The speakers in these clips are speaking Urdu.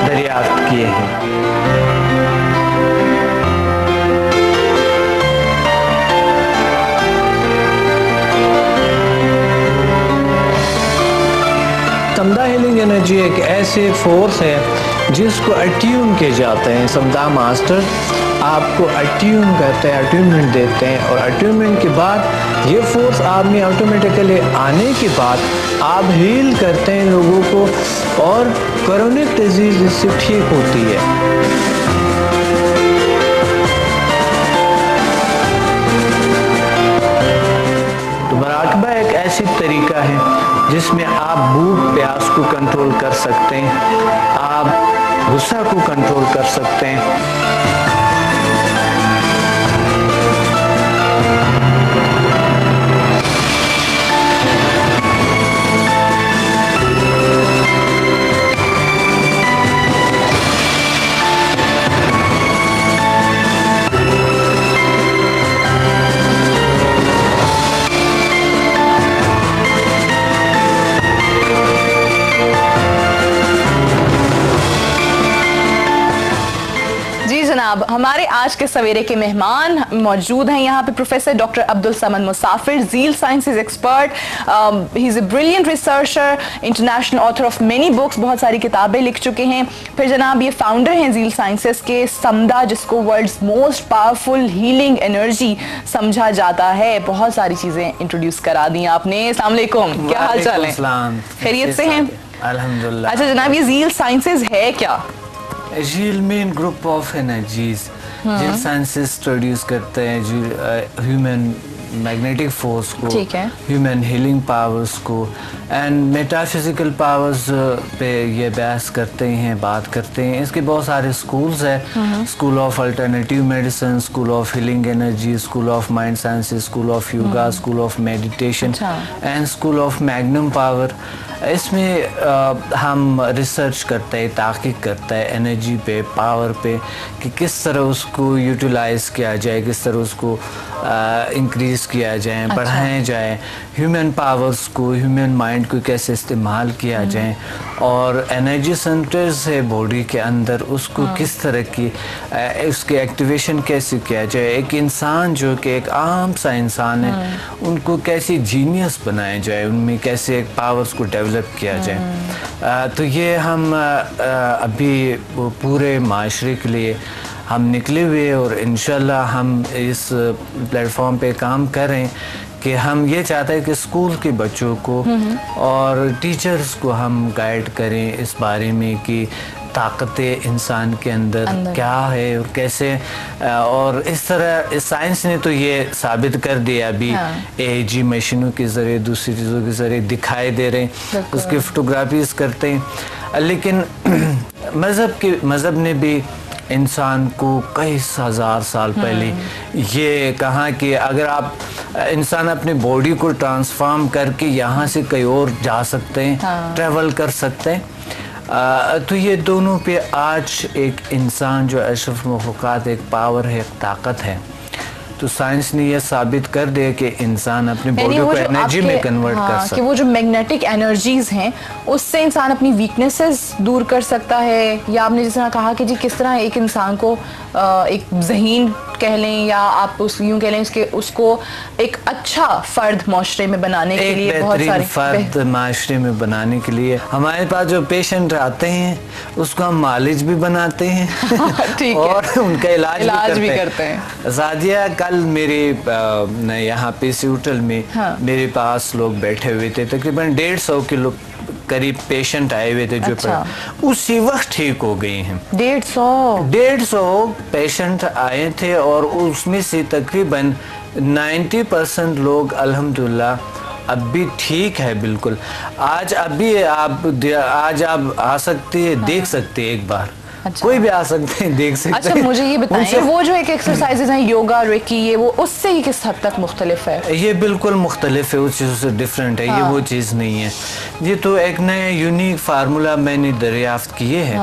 دریافت کیے ہیں۔ سمدھا ہیلنگ انرجی ایک ایسے فورس ہے جس کو اٹیون کیے جاتے ہیں۔ سمدھا ماسٹر آپ کو اٹیون کرتے ہیں، اٹیونمنٹ دیتے ہیں، اور اٹیونمنٹ کے بعد یہ فورس آپ میں آٹومیٹیکلی آنے کے بعد آپ ہیل کرتے ہیں لوگوں کو، اور کرونک ڈیزیز اس سے ٹھیک ہوتی ہے۔ تو مراقبہ ایک ایسی طریقہ ہے جس میں آپ بھوک پیاس کو کنٹرول کر سکتے ہیں، آپ غصہ کو کنٹرول کر سکتے ہیں۔ ہمارے آج کے سویرے کے مہمان موجود ہیں یہاں پہ پروفیسر ڈاکٹر عبدالصمد مسافر، زیل sciences expert, he is a brilliant researcher, international author of many books, بہت ساری کتابیں لکھ چکے ہیں۔ پھر جناب یہ فاؤنڈر ہیں زیل سائنسز کے، سمدھا جس کو world's most powerful healing energy سمجھا جاتا ہے۔ بہت ساری چیزیں انٹروڈیوس کرا دی آپ نے۔ السلام علیکم، کیا حال چال ہے؟ خیریت سے ہیں؟ الحمدللہ۔ اچھا جناب، یہ زیل سائنسز ہے کیا؟ جیل مین گروپ آف انرجیز، جیل سائنسز پروڈیوس کرتے ہیں ہیومن میگنیٹک فورس کو، ہیومن ہیلنگ پاورز کو، اینڈ میٹا فزیکل پاورز پہ یہ بحث کرتے ہیں، بات کرتے ہیں۔ اس کے بہت سارے سکولز ہیں، school of alternative medicine, school of healing energy, school of mind sciences, school of yoga, school of meditation, and school of magnum power. اس میں ہم ریسرچ کرتے ہیں, تحقیق کرتا ہے انرجی پہ, پاور پہ, کہ کس طرح اس کو یوٹیلائز کیا جائے, کس طرح اس کو انکریز کیا جائے, بڑھائیں جائے, ہیومن پاورز کو, ہیومن مائنڈ کو کیسے استعمال کیا جائے, اور انرجی سینٹرز ہے باڈی کے اندر اس کو کس طرح کی اس کی ایکٹیویشن کیسے کیا جائے. ایک انسان جو کہ ایک عام سا انسان ہے ان کو کیسی جینیس بنایا جائے, ان میں کیسے ایک پاورز کو ڈیولپ کیا جائے. تو یہ ہم ابھی پورے معاشرے کے لیے ہم نکلے ہوئے, اور انشاءاللہ ہم اس پلیٹ فارم پہ کام کریں کہ ہم یہ چاہتے ہیں کہ اسکول کے بچوں کو اور ٹیچرز کو ہم گائیڈ کریں اس بارے میں کہ طاقت انسان کے اندر کیا ہے اور کیسے, اور اس طرح سائنس نے تو یہ ثابت کر دیا ابھی اے جی مشینوں کے ذریعے, دوسری چیزوں کے ذریعے دکھائی دے رہے ہیں, اس کی فوٹوگرافیز کرتے ہیں. لیکن مذہب نے بھی انسان کو کئی ہزار سال پہلے یہ کہا کہ اگر آپ انسان اپنی باڈی کو ٹرانسفارم کر کے یہاں سے کہیں اور جا سکتے ہیں, ٹریول کر سکتے ہیں, تو یہ دونوں پہ آج ایک انسان جو اشرف مخلوقات ایک پاور ہے, ایک طاقت ہے. تو سائنس نے یہ ثابت کر دیا کہ انسان اپنی باڈی کو انرجی میں کنورٹ کر سکتا ہے, کہ وہ جو میگنیٹک انرجیز ہیں اس سے انسان اپنی ویکنیسز دور کر سکتا ہے. یا آپ نے جس طرح کہا کہ جی کس طرح ایک انسان کو ایک ذہین کہہ لیں یا آپ یوں کہہ لیں اس کو ایک اچھا فرد معاشرے میں بنانے کے لیے, ایک بہترین فرد معاشرے میں بنانے کے لیے ہمارے پاس جو پیشنٹ آتے ہیں اس کو ہم معالج بھی بناتے ہیں اور ان کا علاج بھی کرتے ہیں. زادیہ کل میرے یہاں پہ ہوٹل میں میرے پاس لوگ بیٹھے ہوئے تھے, تقریباً 150 کے لوگ قریب پیشنٹ آئے ہوئے تھے, جو اسی وقت ٹھیک ہو گئے ہیں. 150 پیشنٹ آئے تھے اور اس میں سے تقریباً 90% لوگ الحمدللہ اب بھی ٹھیک ہے بالکل. آج آپ آ سکتے ہیں, دیکھ سکتے ہیں, ایک بار کوئی بھی آ سکتے ہیں, دیکھ سکتے ہیں. اچھا مجھے یہ بتائیں, وہ جو ایک ایکسرسائزز ہیں یوگا, ریکی, یہ وہ اس سے کس حد تک مختلف ہے؟ یہ بالکل مختلف ہے, اس چیزوں سے ڈیفرنٹ ہے. یہ وہ چیز نہیں ہے. یہ تو ایک نیا یونیک فارمولا میں نے دریافت کیے ہے,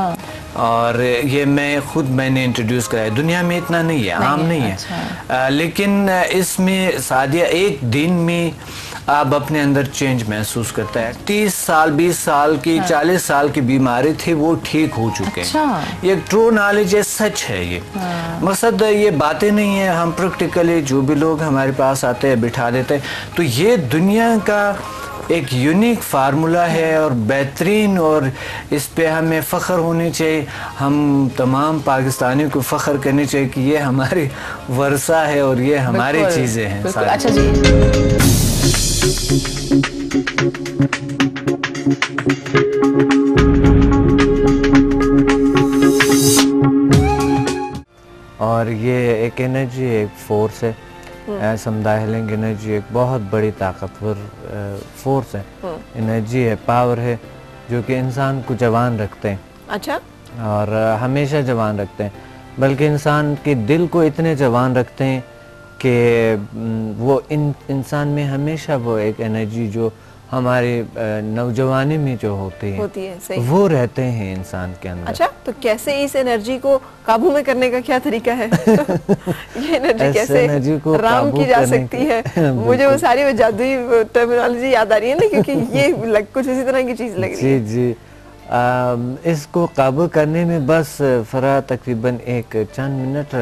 اور یہ میں نے انٹروڈیوس کرایا. دنیا میں اتنا نہیں ہے, عام نہیں ہے, لیکن اس میں سادیہ ایک دن میں آپ اپنے اندر چینج محسوس کرتا ہے. 30 سال 20 سال کی 40 سال کی بیماری تھی وہ ٹھیک ہو چکے ہیں. یہ ایک ٹرو نالج ہے, سچ ہے. یہ مقصد یہ باتیں نہیں ہیں, ہم پریکٹیکلی جو بھی لوگ ہمارے پاس آتے ہیں بٹھا دیتے ہیں. تو یہ دنیا کا ایک یونیک فارمولا ہے اور بہترین, اور اس پہ ہمیں فخر ہونی چاہیے. ہم تمام پاکستانیوں کو فخر کرنی چاہیے کہ یہ ہماری ورثہ ہے اور یہ ہماری چیزیں ہیں. اچھا جی, اور یہ ایک انرجی, ایک فورس ہے. سمدھا ہیلنگ انرجی ایک بہت بڑی طاقتور فورس ہے, انرجی ہے, پاور ہے, جو کہ انسان کو جوان رکھتے ہیں. اچھا, اور ہمیشہ جوان رکھتے ہیں, بلکہ انسان کے دل کو اتنے جوان رکھتے ہیں کہ وہ انسان میں ہمیشہ وہ ایک انرجی جو ہمارے نوجوانی میں جو ہوتی ہے وہ رہتے ہیں انسان کے اندر. اچھا, تو کیسے اس انرجی کو قابو میں کرنے کا کیا طریقہ ہے؟ یہ انرجی کیسے رام کی جا سکتی ہے؟ مجھے وہ ساری وہ جادوئی ٹرمینالوجی یاد آ رہی ہے نا, کیونکہ یہ کچھ اسی طرح کی چیز لگ رہی ہے. جی, اس کو قابو کرنے میں بس فرا تقریباً ایک چند منٹ,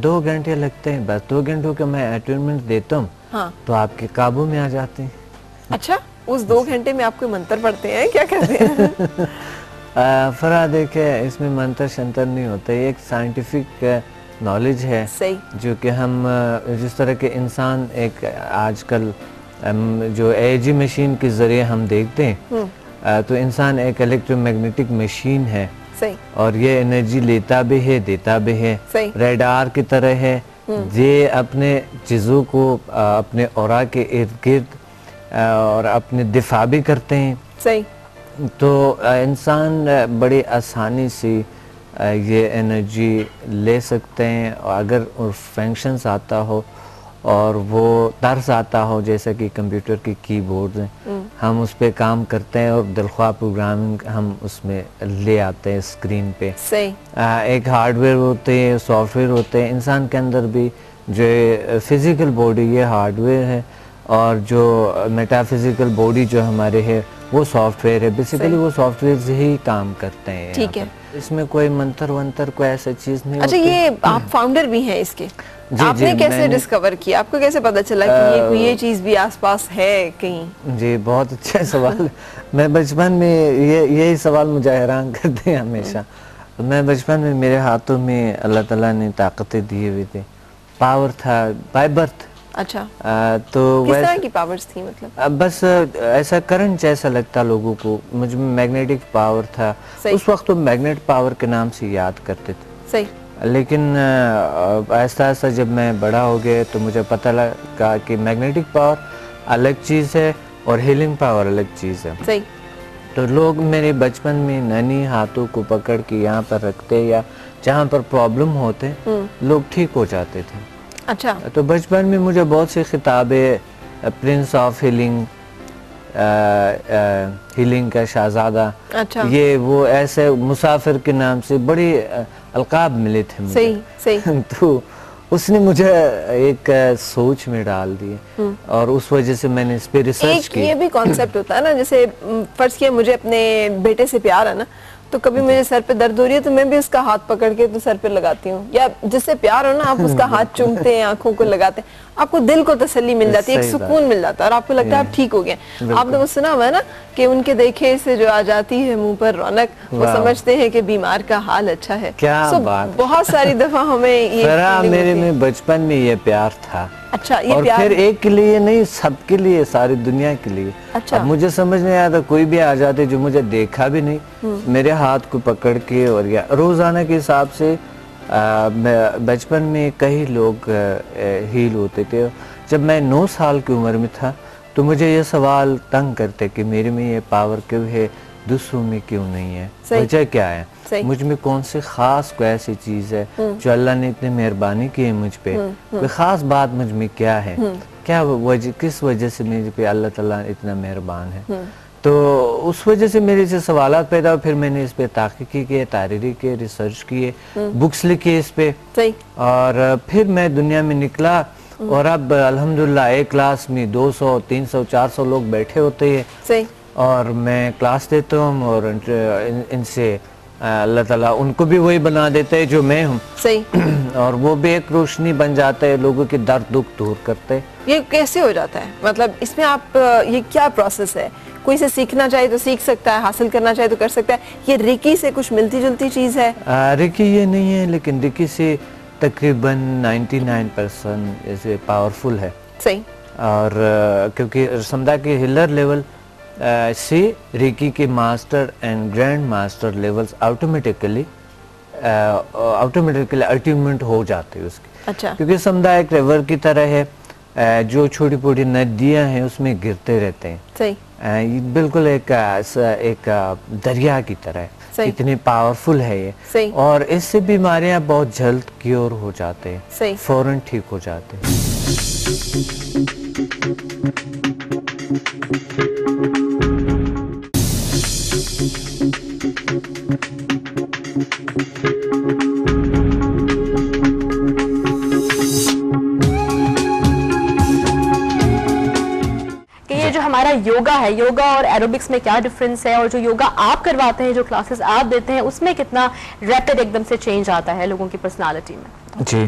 2 گھنٹے لگتے ہیں. بس 2 گھنٹوں کا میں اٹینمنٹ دیتا ہوں تو آپ کے قابو میں آ جاتے ہیں. اچھا, اس 2 گھنٹے میں آپ کوئی منتر پڑھتے ہیں, کیا کرتے ہیں؟ فرا دیکھیں, اس میں منتر شنتر نہیں ہوتا, یہ ایک سائنٹیفک نالج ہے جو کہ ہم جس طرح کے انسان ایک آج کل جو اے جی مشین کے ذریعے ہم دیکھتے ہیں, تو انسان ایک الیکٹرو میگنیٹک مشین ہے, اور یہ انرجی لیتا بھی ہے دیتا بھی ہے, ریڈار کی طرح ہے. یہ اپنے چیزوں کو اپنے اورا کے ارد گرد اور اپنے دفاع بھی کرتے ہیں. تو انسان بڑی آسانی سے یہ انرجی لے سکتے ہیں, اور اگر فنکشنز آتا ہو اور وہ طرز آتا ہو جیسا کہ کمپیوٹر کی کی بورڈز ہیں, ہم اس پہ کام کرتے ہیں اور دلخواہ پروگرامنگ ہم اس میں لے آتے ہیں اسکرین پہ. ایک ہارڈ ویئر ہوتے ہیں, سافٹ ویئر ہوتے ہیں. انسان کے اندر بھی جو فزیکل باڈی یہ ہارڈ ویئر ہے, اور جو میٹا فزیکل باڈی جو ہمارے ہے وہ سافٹ ویئر ہے. بیسیکلی وہ سافٹ ویئر سے ہی کام کرتے ہیں. ٹھیک ہے, اس میں کوئی منتر ونتر کوئی ایسا چیز نہیں. اچھا, یہ آپ فاؤنڈر بھی ہیں اس کے, آپ نے کیسے ڈسکور کیا, آپ کو کیسے پتا چلا کہ یہ چیز بھی آس پاس ہے کہیں؟ جی بہت اچھا سوال. میں بچپن میں یہی سوال مجھے حیران کرتے ہیں ہمیشہ. میں بچپن میں میرے ہاتھوں میں اللہ تعالیٰ نے طاقتیں دیے ہوئے تھے, پاور تھا بائی برتھ. اچھا, تو کس طرح کی پاورز تھی مطلب؟ بس ایسا کرنٹ جیسا لگتا لوگوں کو. مجھ میں میگنیٹک پاور تھا. اس وقت تو میگنیٹ پاور کے نام سے یاد کرتے تھے. صحیح. لیکن آہستہ آہستہ جب میں بڑا ہو گیا تو مجھے پتہ لگا کہ میگنیٹک پاور الگ چیز ہے اور ہیلنگ پاور الگ چیز ہے. صحیح. تو لوگ میرے بچپن میں ننھی ہاتھوں کو پکڑ کے یہاں پر رکھتے یا جہاں پر پرابلم ہوتے لوگ ٹھیک ہو جاتے تھے. اچھا. تو بچپن میں مجھے بہت سی خطابیں, پرنس آف ہیلنگ, ہیلنگ کا شہزادہ, یہ وہ ایسے مسافر کے نام سے بڑی القاب ملے تھے مجھے. صحیح صحیح. تو اس نے مجھے ایک سوچ میں ڈال دی اور اس وجہ سے میں نے اس پہ ریسرچ کی. یہ بھی کانسیپٹ ہوتا ہے نا, جیسے فرض کیا مجھے اپنے بیٹے سے پیار ہے نا, تو کبھی مجھے سر پہ درد ہو رہی ہے تو میں بھی اس کا ہاتھ پکڑ کے تو سر پہ لگاتی ہوں, یا جس سے پیار ہو نا آپ اس کا ہاتھ چومتے ہیں, آنکھوں کو لگاتے ہیں, آپ کو دل کو تسلی مل جاتی ہے, ایک سکون مل جاتا ہے اور آپ کو لگتا ہے آپ ٹھیک ہو گئے. آپ نے وہ سنا ہوا ہے نا کہ ان کے دیکھے سے جو آ جاتی ہے منہ پر رونق, وہ سمجھتے ہیں کہ بیمار کا حال اچھا ہے. کیا بات. بہت ساری دفعہ ہمیں یہ میرے میں بچپن میں یہ پیار تھا. اچھا, یہ اور پھر ایک کے لیے نہیں, سب کے لیے, ساری دنیا کے لیے. اب مجھے سمجھ نہیں آیا تھا, کوئی بھی آ جاتے جو مجھے دیکھا بھی نہیں, میرے ہاتھ کو پکڑ کے, اور روزانہ کے حساب سے بچپن میں کئی لوگ ہیل ہوتے تھے. جب میں 9 سال کی عمر میں تھا تو مجھے یہ سوال تنگ کرتے کہ میرے میں یہ پاور کیوں ہے, دوسروں میں کیوں نہیں ہے, وجہ کیا ہے, مجھ میں کون سی خاص کوئی ایسی چیز ہے جو اللہ نے اتنی مہربانی کی ہے مجھ پہ, کوئی خاص بات مجھ میں کیا ہے, کیا وجہ, کس وجہ سے مجھ پہ اللہ تعالیٰ اتنا مہربان ہے. تو اس وجہ سے میرے سے سوالات پیدا ہوئے. پھر میں نے اس پہ تحقیقی کی, تحریری کی, ریسرچ کیے, بکس لکھی اس پہ, اور پھر میں دنیا میں نکلا. اور اب الحمدللہ ایک کلاس میں 200 300 400 لوگ بیٹھے ہوتے ہیں, اور میں کلاس دیتا ہوں, اور ان سے اللہ تعالیٰ ان کو بھی وہی بنا دیتا ہے جو میں ہوں. اور وہ بھی ایک روشنی بن جاتا ہے, لوگوں کے درد دکھ دور کرتے. یہ کیسے ہو جاتا ہے, مطلب اس میں آپ, یہ کیا پروسیس ہے؟ کوئی سے سیکھنا چاہے تو سیکھ سکتا ہے, حاصل کرنا چاہے تو کر سکتا ہے, یہ ریکی سے کچھ ملتی جلتی چیز ہے؟ ریکی یہ نہیں ہے, لیکن ریکی سے تقریباً 99% ایسے پاورفل ہے. صحیح. اور کیونکہ سمجھا کہ ہیلر لیول سے ریکی کے master and grand master levels automatically ultimate ہو جاتے ہیں اس کے. اچھا. کیونکہ سمجھا ایک ریور کی طرح ہے, جو چھوٹی پوٹی ندیاں ہیں اس میں گرتے رہتے ہیں. صحیح. بالکل ایک دریا کی طرح ہے. اتنی پاورفل ہے یہ, اور اس سے بیماریاں بہت جلد کیور ہو جاتے ہیں, فوراً ٹھیک ہو جاتے ہیں. ہمارا یوگا ہے, یوگا اور ایروبکس میں کیا ڈفرنس ہے, اور جو یوگا آپ کرواتے ہیں, جو کلاسز آپ دیتے ہیں, اس میں کتنا ریپڈ ایک دم سے چینج آتا ہے لوگوں کی پرسنالٹی میں؟ جی,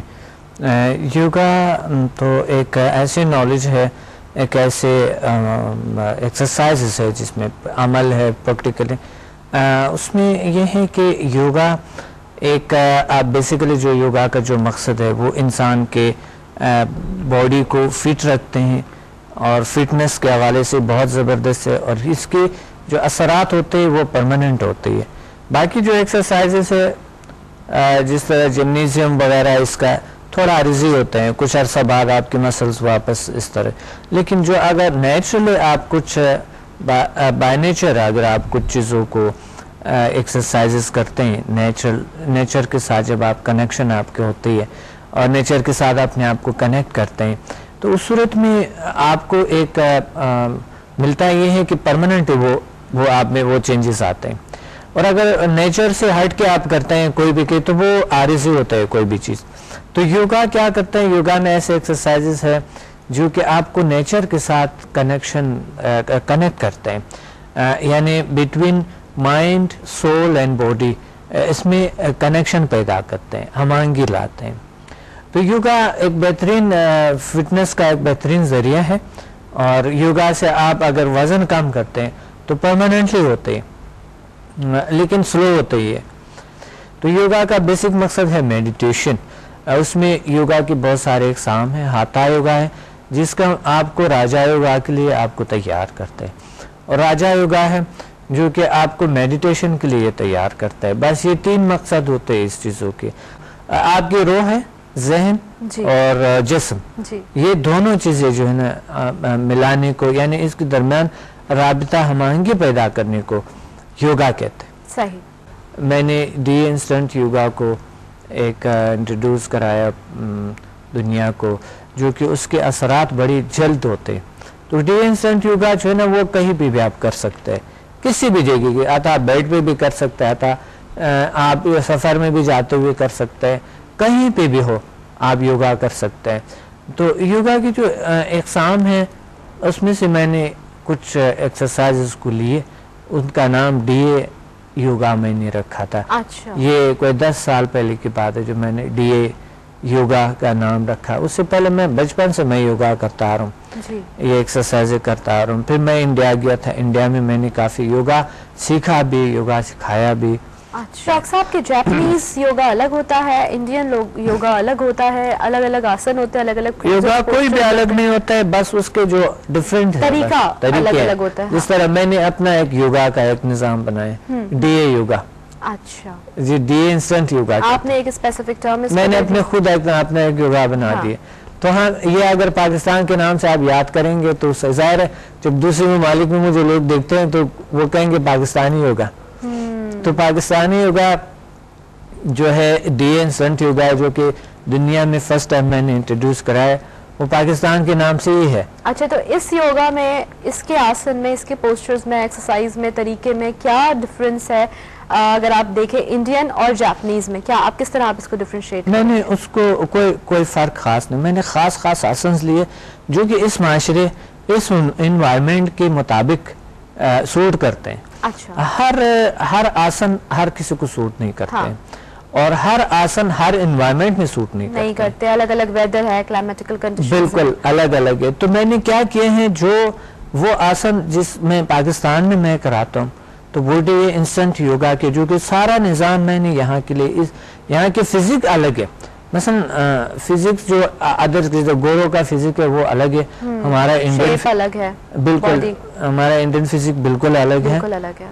یوگا تو ایک ایسی نالج ہے, ایک ایسے ایکسرسائزز ہے جس میں عمل ہے پریکٹیکلی. اس میں یہ ہے کہ یوگا ایک, آپ بیسیکلی جو یوگا کا جو مقصد ہے وہ انسان کے باڈی کو فٹ رکھتے ہیں, اور فٹنس کے حوالے سے بہت زبردست ہے, اور اس کے جو اثرات ہوتے ہیں وہ پرماننٹ ہوتے ہیں. باقی جو ایکسرسائزز ہے جس طرح جمنیزیم وغیرہ, اس کا تھوڑا عارضی ہوتے ہیں, کچھ عرصہ بعد آپ کے مسلز واپس اس طرح. لیکن جو اگر نیچرلی آپ کچھ بائی نیچر اگر آپ کچھ چیزوں کو ایکسرسائزز کرتے ہیں, نیچر کے ساتھ جب آپ کنیکشن آپ کے ہوتی ہے اور نیچر کے ساتھ اپنے آپ کو کنیکٹ کرتے ہیں, تو اس صورت میں آپ کو ایک ملتا یہ ہے کہ پرماننٹ وہ آپ میں وہ چینجز آتے ہیں. اور اگر نیچر سے ہٹ کے آپ کرتے ہیں کوئی بھی تو وہ عارضی ہوتا ہے کوئی بھی چیز. تو یوگا کیا کرتے ہیں, یوگا میں ایسے ایکسرسائزز ہے جو کہ آپ کو نیچر کے ساتھ کنیکٹ کرتے ہیں, یعنی between mind, soul and body, اس میں کنیکشن پیدا کرتے ہیں, ہمانگی لاتے ہیں. تو یوگا ایک بہترین فٹنس کا ایک بہترین ذریعہ ہے, اور یوگا سے آپ اگر وزن کم کرتے ہیں تو پرماننٹلی ہوتے ہیں, لیکن سلو ہوتے ہی ہے. تو یوگا کا بیسک مقصد ہے میڈیٹیشن. اس میں یوگا کی بہت سارے اقسام ہیں. ہاتھا یوگا ہے جس کا آپ کو راجا یوگا کے لیے آپ کو تیار کرتے ہیں, اور راجا یوگا ہے جو کہ آپ کو میڈیٹیشن کے لیے تیار کرتا ہے. بس یہ 3 مقصد ہوتے ہیں اس چیزوں کے. آپ کی روح ہے, ذہن اور جسم, یہ دونوں چیزیں جو ہے نا ملانے کو, یعنی اس کے درمیان رابطہ ہمانگی پیدا کرنے کو یوگا کہتے ہیں. صحیح. میں نے ڈی انسٹنٹ یوگا کو ایک انٹروڈیوس کرایا دنیا کو, جو کہ اس کے اثرات بڑی جلد ہوتے ہیں. تو ڈی انسٹنٹ یوگا جو ہے نا وہ کہیں بھی آپ کر سکتے ہیں, کسی بھی جگہ کی. آتا آپ بیڈ پہ بھی کر سکتے ہیں, آتا آپ سفر میں بھی جاتے ہوئے کر سکتے ہیں, کہیں پہ بھی ہو آپ یوگا کر سکتے ہیں. تو یوگا کی جو اقسام ہیں اس میں سے میں نے کچھ ایکسرسائزز کو لیے, ان کا نام ڈی اے یوگا میں نے رکھا تھا. اچھا. یہ کوئی 10 سال پہلے کی بات ہے جو میں نے ڈی اے یوگا کا نام رکھا. اس سے پہلے میں بچپن سے میں یوگا کرتا آ رہا ہوں, یہ ایکسرسائز کرتا آ رہا ہوں. پھر میں انڈیا گیا تھا, انڈیا میں میں نے کافی یوگا سیکھا بھی, یوگا سکھایا بھی. ڈاکٹر صاحب کے جاپنیز یوگا الگ ہوتا ہے, انڈین یوگا الگ ہوتا ہے, الگ الگ آسن ہوتے ہیں, الگ الگ یوگا کوئی بھی الگ نہیں ہوتا ہے, بس اس کے جو ڈفرینٹ طریقہ الگ الگ ہوتا ہے. جس طرح میں نے اپنا ایک یوگا کا ایک نظام بنایا, ڈی اے یوگا. اچھا جی, ڈی اے انسٹنٹ یوگا. آپ نے ایک اسپیسیفک ٹرم میں نے اپنے خود اپنا ایک یوگا بنا دیا. تو ہاں, یہ اگر پاکستان کے نام سے آپ یاد کریں گے تو ظاہر ہے جب دوسرے ممالک میں مجھے لوگ دیکھتے ہیں تو وہ کہیں گے پاکستانی یوگا. تو پاکستانی یوگا جو ہے ڈی اے انسٹنٹ یوگا ہے, جو کہ دنیا میں فرسٹ ٹائم میں نے انٹروڈیوس کرایا, وہ پاکستان کے نام سے ہی ہے. اچھا, تو اس یوگا میں, اس کے آسن میں, اس کے پوسچرز میں, ایکسرسائز میں, طریقے میں کیا ڈفرنس ہے اگر آپ دیکھیں انڈین اور جاپنیز میں؟ کیا آپ کس طرح آپ اس کو ڈفرینشیٹ کریں؟ میں نے اس کو کوئی فرق خاص نہیں, میں نے خاص آسنز لیے جو کہ اس معاشرے, اس انوائرمنٹ کے مطابق سوٹ کرتے ہیں. اچھا. ہر آسن ہر کسی کو سوٹ نہیں کرتے ہیں, اور ہر آسن ہر انوائرمنٹ میں سوٹ نہیں کرتے. الگ الگ ویدر ہے, کلائمیٹیکل کنڈیشنز بالکل الگ الگ ہے. تو میں نے کیا کیے ہیں, جو وہ آسن جس میں پاکستان میں میں کراتا ہوں, تو وہ ڈی اے انسٹنٹ یوگا کے جو کہ سارا نظام میں نے یہاں کے لیے, یہاں کی فزک الگ ہے. مثلا فزکس جو ادر گورو کا فزک ہے وہ الگ ہے, ہمارا انڈین الگ ہے, بالکل ہمارا انڈین فزک بالکل الگ ہے,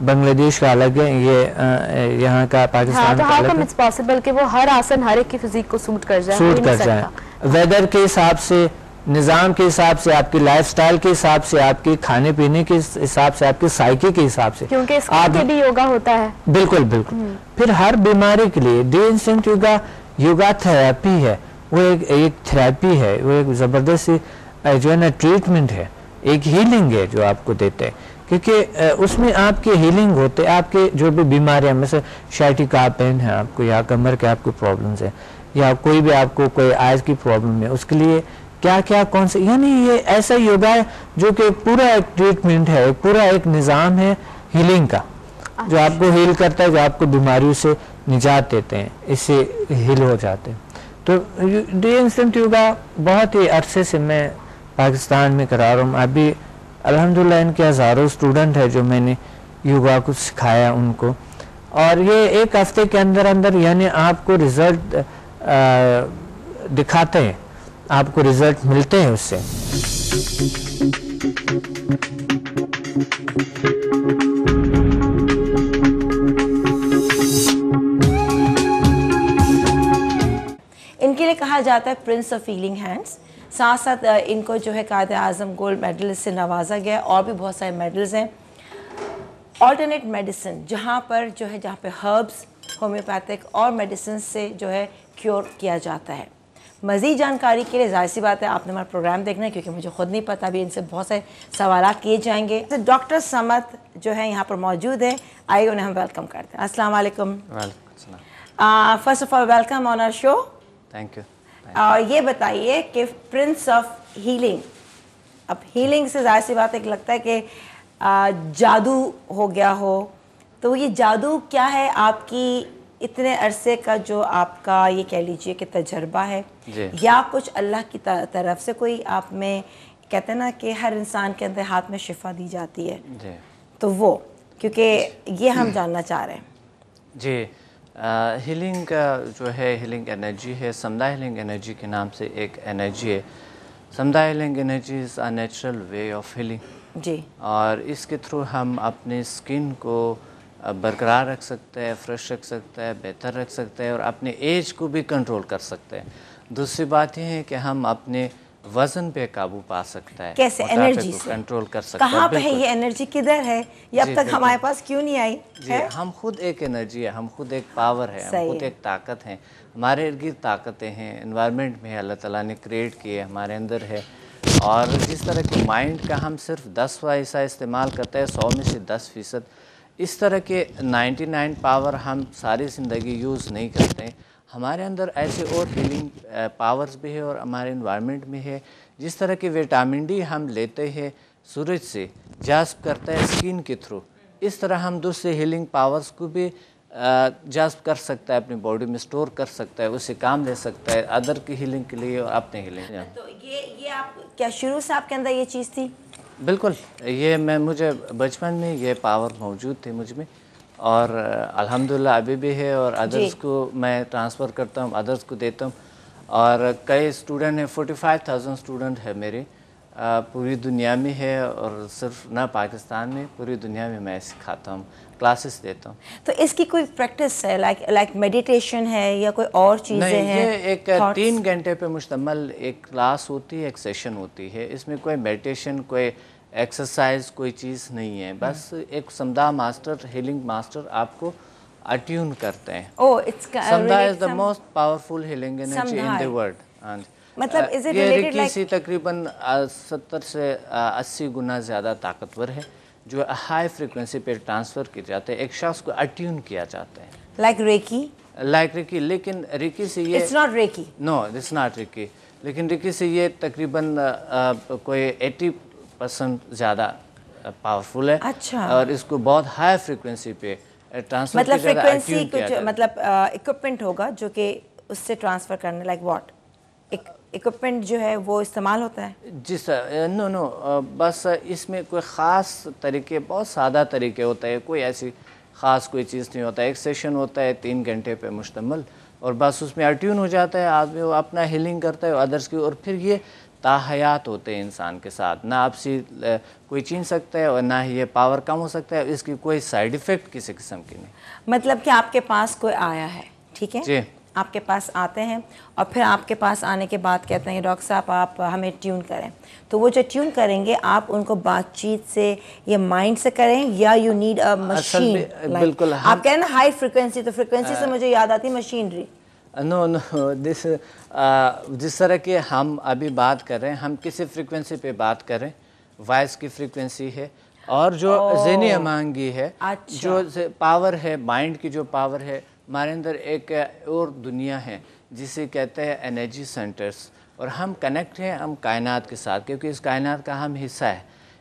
بنگلہ دیش کا الگ ہے, یہ یہاں کا پاکستان کا الگ ہے. اٹس پاسبل کہ وہ ہر آسن ہر ایک کی فزیک کو سوٹ کر جائے. ویدر کے حساب سے, نظام کے حساب سے, آپ کی لائف سٹائل کے حساب سے, آپ کے کھانے پینے کے حساب سے, آپ کے سائیکی کے حساب سے, کیونکہ اس کے بھی یوگا ہوتا ہے. بالکل. پھر ہر بیماری کے لیے ڈی انسٹنٹ یوگا تھراپی ہے, وہ ایک تھراپی ہے, وہ ایک زبردست جو ہے نا ٹریٹمنٹ ہے, ایک ہیلنگ ہے جو آپ کو دیتے ہیں, کیونکہ اس میں آپ کے ہیلنگ ہوتے, آپ کے جو بھی بیماریاں مثلا شائٹیکا پین ہے آپ کو, یا کمر کے آپ کو پرابلمز ہیں, یا کوئی بھی آپ کو کوئی آئز کی پرابلم ہے, اس کے لیے کیا کون سے, یعنی یہ ایسا یوگا ہے جو کہ پورا ایک ٹریٹمنٹ ہے, پورا ایک نظام ہے ہیلنگ کا, جو آپ کو ہیل کرتا ہے, جو آپ کو بیماریوں سے نجات دیتے ہیں, اس سے ہیل ہو جاتے ہیں. تو ڈی انسٹنٹ یوگا بہت ہی عرصے سے میں پاکستان میں کرا رہا ہوں. ابھی الحمدللہ ان کے ہزاروں اسٹوڈنٹ ہے جو میں نے یوگا کو سکھایا ان کو, اور یہ 1 ہفتے کے اندر یعنی آپ کو رزلٹ دکھاتے ہیں, آپ کو رزلٹ ملتے ہیں اس سے. ان کے لیے کہا جاتا ہے پرنس آف ہیلنگ ہینڈس. ساتھ ساتھ ان کو جو ہے قائد اعظم گولڈ میڈل سے نوازا گیا, اور بھی بہت سارے میڈلز ہیں. آلٹرنیٹ میڈیسن جہاں پہ ہربس, ہومیوپیتھک اور میڈیسن سے جو ہے کیور کیا جاتا ہے. مزید جانکاری کے لیے ظاہر سی بات ہے آپ نے ہمارا پروگرام دیکھنا ہے، کیونکہ مجھے خود نہیں پتہ، ابھی ان سے بہت سارے سوالات کیے جائیں گے. ڈاکٹر صمد جو ہے یہاں پر موجود ہے، آئیے انہیں ہم ویلکم کرتے ہیں. السلام علیکم. وعلیکم السلام. First of all welcome on our show. Thank you. اور یہ بتائیے کہ پرنس آف ہیلنگ، اب ہیلنگ سے ظاہر سی بات ہے کہ لگتا ہے کہ جادو ہو گیا ہو، تو یہ جادو کیا ہے آپ کی اتنے عرصے کا جو آپ کا یہ کہہ لیجئے کہ تجربہ ہے، یا کچھ اللہ کی طرف سے کوئی آپ میں کہتے ہیں نا کہ ہر انسان کے اندر ہاتھ میں شفا دی جاتی ہے، تو وہ کیونکہ یہ ہم جاننا چاہ رہے ہیں. جی ہیلنگ کا جو ہے ہیلنگ انرجی ہے، سمدھا ہیلنگ انرجی کے نام سے ایک انرجی ہے. سمدھا healing energy is a natural way of healing. جی. اور اس کے تھرو ہم اپنے اسکن کو برقرار رکھ سکتے ہیں، فریش رکھ سکتے ہیں، بہتر رکھ سکتے ہیں، اور اپنے ایج کو بھی کنٹرول کر سکتے ہیں. دوسری بات یہ ہے کہ ہم اپنے وزن پہ قابو پا سکتا ہے، کیسے انرجی سے کنٹرول کر سکتا ہے. کہاں پہ ہے یہ انرجی، کدھر ہے یہ اب تک ہمارے پاس کیوں نہیں آئی؟ جی ہم خود ایک انرجی ہے، ہم خود ایک پاور ہے، ہم خود ایک طاقت ہیں. ہمارے ارد گرد طاقتیں ہیں، انوائرمنٹ میں اللہ تعالیٰ نے کریٹ کیے، ہمارے اندر ہے. اور جس طرح کہ مائنڈ کا ہم صرف 10% استعمال کرتے ہیں، 100 میں سے 10%، اس طرح کے 99 پاور ہم ساری زندگی یوز نہیں کرتے ہیں. ہمارے اندر ایسے اور ہیلنگ پاورز بھی ہے اور ہمارے انوائرمنٹ میں ہے. جس طرح کہ وٹامن ڈی ہم لیتے ہیں سورج سے، جذب کرتا ہے اسکن کے تھرو، اس طرح ہم دوسرے ہیلنگ پاورز کو بھی جذب کر سکتا ہے، اپنی باڈی میں سٹور کر سکتا ہے، اس سے کام لے سکتا ہے ادر کی ہیلنگ کے لیے اور اپنے ہیلنگ. تو یہ آپ کیا شروع سے آپ کے اندر یہ چیز تھی؟ بالکل، یہ مجھے بچپن میں یہ پاور موجود تھی مجھ میں، اور الحمدللہ ابھی بھی ہے، اور ادرس کو میں ٹرانسفر کرتا ہوں، ادرس کو دیتا ہوں. اور کئی اسٹوڈنٹ ہیں، 45,000 اسٹوڈنٹ ہے میرے پوری دنیا میں ہے، اور صرف نہ پاکستان میں، پوری دنیا میں میں سکھاتا ہوں، کلاسز دیتا ہوں. تو اس کی کوئی پریکٹس ہے، لائک میڈیٹیشن ہے یا کوئی اور چیزیں ہیں؟ نہیں، یہ ایک 3 گھنٹے پہ مشتمل ایک کلاس ہوتی ہے، ایک سیشن ہوتی ہے. اس میں کوئی میڈیٹیشن، کوئی ایکسرسائز، کوئی چیز نہیں ہے. بس ایک سمدھا ماسٹر، ہیلنگ ماسٹر آپ کو اٹیون کرتے ہیں. سمدھا is the most powerful healing energy in the world. مطلب یہ ریکی سے تقریباً 70 سے 80 گنا زیادہ طاقتور ہے، جو ہائی فریکوینسی پہ ٹرانسفر کیے جاتے ہیں، ایک شخص کو اٹیون کیا جاتا ہے. لائک ریکی، لیکن ریکی سے یہ it's not Reiki. No it's not Reiki. لیکن ریکی سے یہ تقریباً کوئی 80% زیادہ پاورفل ہے. اچھا. اور اس کو بہت ہائی فریکوینسی پہ ٹرانسفر کیا جاتا ہے، اٹیون کیا جاتا ہے. مطلب اکوپمنٹ ہوگا جو کہ اس سے ٹرانسفر کرنے، لائک واٹ اکوپمنٹ جو ہے وہ استعمال ہوتا ہے؟ جی سر، نو بس اس میں کوئی خاص طریقے، بہت سادہ طریقے ہوتا ہے، کوئی ایسی خاص کوئی چیز نہیں ہوتا ہے. ایک سیشن ہوتا ہے 3 گھنٹے پہ مشتمل، اور بس اس میں اٹیون ہو جاتا ہے آدمی، وہ اپنا ہیلنگ کرتا ہے ادرس کی. اور پھر یہ تاحیات ہوتے ہیں انسان کے ساتھ، نہ آپ سے کوئی چھین سکتا ہے اور نہ ہی یہ پاور کم ہو سکتا ہے. اس کی کوئی سائیڈ ایفیکٹ کسی قسم کی نہیں. مطلب کہ آپ کے پاس کوئی آیا ہے، ٹھیک ہے، جی، آپ کے پاس آتے ہیں، اور پھر آپ کے پاس آنے کے بعد کہتے ہیں ڈاکٹر صاحب آپ ہمیں ٹیون کریں، تو وہ جو ٹیون کریں گے آپ ان کو بات چیت سے یا مائنڈ سے کریں، یا یو نیڈ اے مشین؟ بالکل. آپ کہہ رہے ہیں نا ہائی فریکوینسی، تو فریکوینسی سے مجھے یاد آتی مشینری. نو جس طرح کہ ہم ابھی بات کر رہے ہیں، ہم کسی فریکوینسی پہ بات کر رہے ہیں، وائس کی فریکوینسی ہے، اور جو ذہنی ہمانگی ہے، جو پاور ہے، مائنڈ کی جو پاور ہے، ہمارے اندر ایک اور دنیا ہے جسے کہتے ہیں انرجی سینٹرز. اور ہم کنیکٹ ہیں ہم کائنات کے ساتھ، کیونکہ اس کائنات کا ہم حصہ ہے.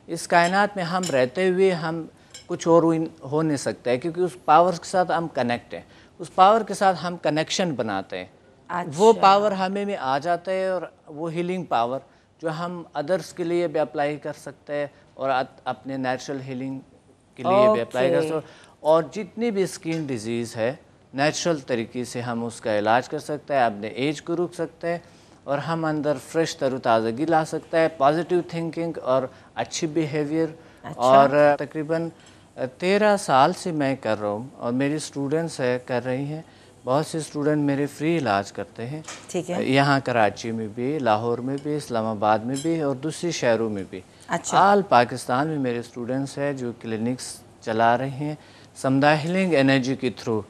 اس کائنات میں ہم رہتے ہوئے ہم کچھ اور ہو نہیں سکتا ہے، کیونکہ اس پاور کے ساتھ ہم کنیکٹ ہیں، اس پاور کے ساتھ ہم کنیکشن بناتے ہیں. وہ پاور ہمیں میں آ جاتا ہے، اور وہ ہیلنگ پاور جو ہم ادرس کے لیے بھی اپلائی کر سکتے ہیں، اور اپنے نیچرل ہیلنگ کے لیے بھی اپلائی کر سکتے ہیں. اور جتنی بھی اسکن ڈیزیز ہے، نیچرل طریقے سے ہم اس کا علاج کر سکتے ہیں، اپنے ایج کو روک سکتے ہیں، اور ہم اندر فریش تر و تازگی لا سکتا ہے، پازیٹیو تھنکنگ اور اچھی بیہیویئر. اور تقریباً 13 سال سے میں کر رہا ہوں، اور میری اسٹوڈنٹس کر رہی ہیں. بہت سے اسٹوڈنٹ میرے فری علاج کرتے ہیں، ٹھیک ہے، یہاں کراچی میں بھی، لاہور میں بھی، اسلام آباد میں بھی، اور دوسری شہروں میں بھی. آل پاکستان میں میرے اسٹوڈنٹس ہیں جو کلینکس چلا رہے ہیں، سمدھا ہیلنگ انرجی کے تھرو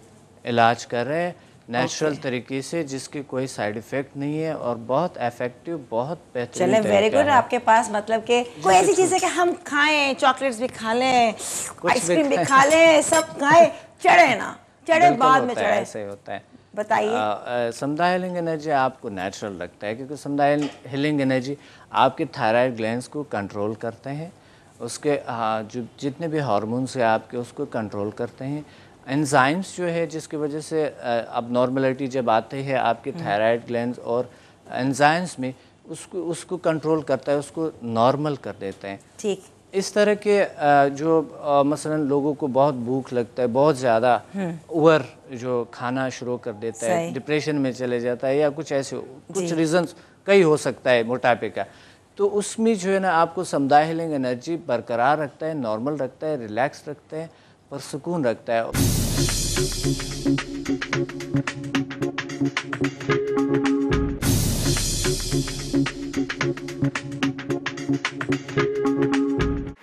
علاج کر رہے ہیں. نیچرل طریقے سے جس کی کوئی سائیڈ ایفیکٹ نہیں ہے اور بہت ایفیکٹیو بہت بہترین چلیں ویری گڈ آپ کے پاس مطلب کہ کوئی ایسی چیز ہے کہ ہم کھائیں چاکلیٹس بھی کھا لیں آئس کریم بھی کھا لیں سب کھائیں چڑھے نا چڑھے بعد میں چڑھے ایسے ہوتا ہے بتائیے سمدھا ہیلنگ انرجی آپ کو نیچرل لگتا ہے کیونکہ سمدھا ہیلنگ انرجی آپ کے تھائرائڈ گلینڈز کو کنٹرول کرتے ہیں اس کے جو جتنے بھی ہارمونس ہیں آپ کے اس کو کنٹرول کرتے ہیں انزائمس جو ہے جس کی وجہ سے اب نارملٹی جب آتے ہیں آپ کے تھائرائڈ گلینڈز اور انزائمس میں اس کو کنٹرول کرتا ہے اس کو نارمل کر دیتے ہیں ٹھیک اس طرح کے جو مثلا لوگوں کو بہت بھوک لگتا ہے بہت زیادہ اوور جو کھانا شروع کر دیتا ہے ڈپریشن میں چلے جاتا ہے یا کچھ ایسے کچھ ریزنز کئی ہو سکتا ہے موٹاپے کا تو اس میں جو ہے نا آپ کو سمدھا ہیلنگ انرجی برقرار رکھتا ہے نارمل رکھتا ہے ریلیکس رکھتا ہے پرسکون رکھتا ہے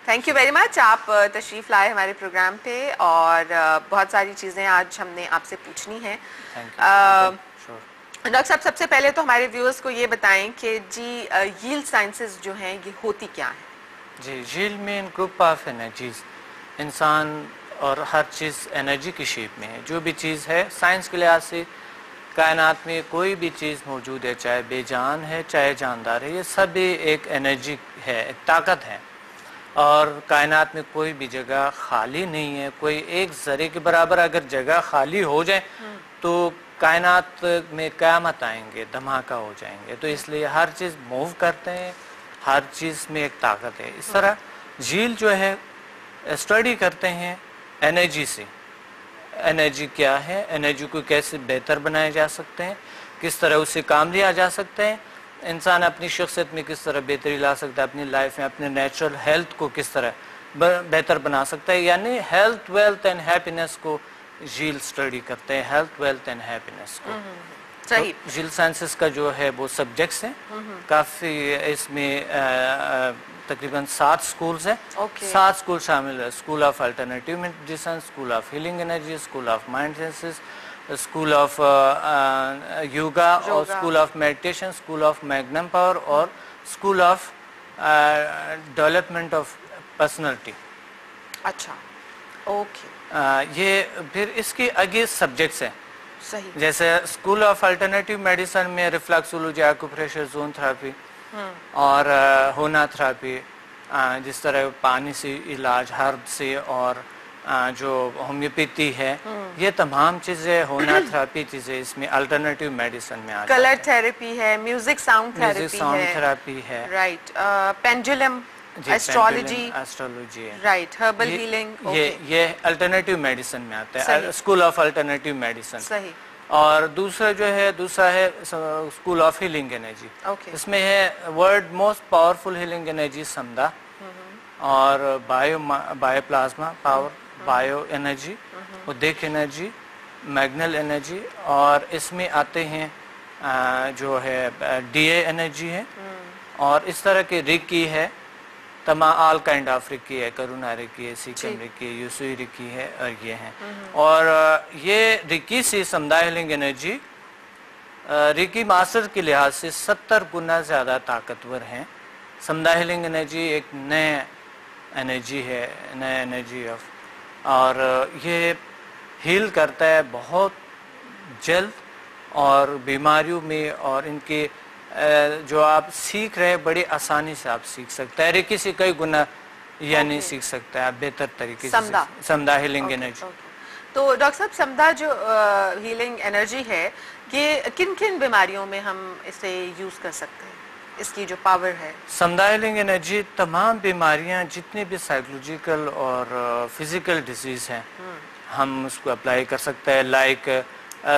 تھینک یو ویری مچ آپ تشریف لائے ہمارے پروگرام پہ اور بہت ساری چیزیں آج ہم نے آپ سے پوچھنی ہیں ڈاکٹر صاحب سب سے پہلے تو ہمارے ویورز کو یہ بتائیں کہ جی ییلڈ سائنسز جو ہیں یہ ہوتی کیا ہیں جی ییلڈ مین گروپ آف انرجیز انسان اور ہر چیز انرجی کی شیپ میں ہے جو بھی چیز ہے سائنس کے لحاظ سے کائنات میں کوئی بھی چیز موجود ہے چاہے بے جان ہے چاہے جاندار ہے یہ سب ایک انرجی ہے ایک طاقت ہے اور کائنات میں کوئی بھی جگہ خالی نہیں ہے کوئی ایک ذرے کے برابر اگر جگہ خالی ہو جائے تو کائنات میں قیامت آئیں گے دھماکہ ہو جائیں گے تو اس لیے ہر چیز موو کرتے ہیں ہر چیز میں ایک طاقت ہے اس طرح جھیل جو ہے اسٹڈی کرتے ہیں انرجی سے انرجی کیا ہے انرجی کو کیسے بہتر بنائے جا سکتے ہیں کس طرح اس سے کام لیا جا سکتے ہیں انسان اپنی شخصیت میں کس طرح بہتری لا سکتا ہے اپنی لائف میں اپنے نیچرل ہیلتھ کو کس طرح بہتر بنا سکتا ہے یعنی ہیلتھ ویلتھ اینڈ ہیپینس کو جھیل اسٹڈی کرتے ہیں ہیلتھ ویلتھ اینڈ ہیپینس کو صحیح جھیل سائنسز کا جو ہے وہ سبجیکٹس ہیں کافی اس میں تقریباً 7 سکولز ہیں 7 سکول شامل ہے school of alternative medicine school of healing energy school of mind sciences school of yoga اور school of meditation school of magnum power اور school of development of personality اچھا اوکے یہ پھر اس کی آگے سبجیکٹس ہیں صحیح جیسے اسکول آف الٹرنیٹیو میڈیسن میں ریفلیکسولوجی ایکوپریشر زون تھراپی اور ہونا تھراپی جس طرح پانی سے علاج ہرب سے اور جو ہومیوپیتھی ہے یہ تمام چیزیں ہونا تھراپی چیزیں اس میں الٹرنیٹیو میڈیسن میں آ کلر تھراپی ہے میوزک ساؤنڈ تھراپی ہے رائٹ پینڈولم ایسٹرالوجی ہے رائٹ ہربل ہیلنگ یہ الٹرنیٹیو میڈیسن میں آتا ہے اسکول آف الٹرنیٹیو میڈیسن صحیح اور دوسرا ہے اسکول آف ہیلنگ انرجی اس میں ہے world most powerful healing energy سمدھا اور bio plasma power bio energy ادیک انرجی میگنل انرجی اور اس میں آتے ہیں جو ہے ڈی اے انرجی ہے اور اس طرح کے ریکی ہے تمام آل کائنڈ آف ریکی ہے کرونا ریکی ہے سیکم ریکی ہے یوسوئی ریکی ہے اور یہ ہیں اور یہ ریکی سے سمدھا ہیلنگ انرجی ریکی ماسٹر کے لحاظ سے 70 گنا زیادہ طاقتور ہیں سمدھا ہیلنگ انرجی ایک نئے انرجی ہے نئے انرجی آف اور یہ ہیل کرتا ہے بہت جلد اور بیماریوں میں اور ان کے جو آپ سیکھ رہے بڑی آسانی سے آپ سیکھ سکتے ہیں ریکی سے کئی گنا یعنی سیکھ سکتے ہیں آپ بہتر طریقے سے سمدھا ہیلنگ انرجی تو ڈاکٹر صاحب سمدھا جو ہیلنگ انرجی ہے یہ کن کن بیماریوں میں ہم اسے یوز کر سکتے ہیں اس کی جو پاور ہے سمدھا ہیلنگ انرجی تمام بیماریاں جتنے بھی سائیکولوجیکل اور فزیکل ڈیزیز ہیں ہم اس کو اپلائی کر سکتے ہیں لائک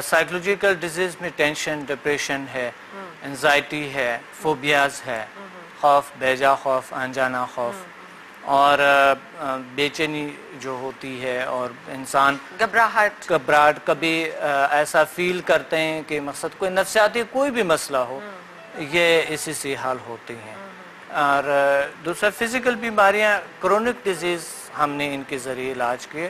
سائیکولوجیکل ڈیزیز میں ٹینشن ڈپریشن ہے انزائٹی ہے فوبیاز ہے خوف بیجا خوف انجانا خوف اور بے چینی جو ہوتی ہے اور انسان گھبراہٹ کبھی ایسا فیل کرتے ہیں کہ مقصد کوئی نفسیاتی کوئی بھی مسئلہ ہو یہ اسی سے حل ہوتے ہیں اور دوسرا فزیکل بیماریاں کرونک ڈیزیز ہم نے ان کے ذریعے علاج کیے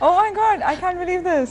Oh my God, I can't believe this.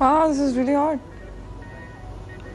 Wow, this is really hot.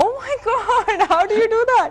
Oh my God, how do you do that?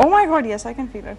Oh my God, yes, I can feel it.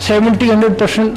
70-100%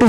to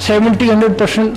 70-100%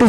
to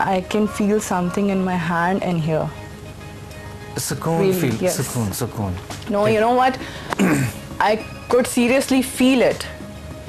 I can feel something in my hand and here. Sukoon, really, feel, yes. Sukoon. No, you know what? I could seriously feel it.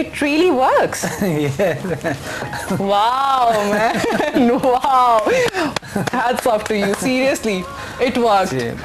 It really works. Wow, man. Wow. Hats off to you. Seriously, it worked.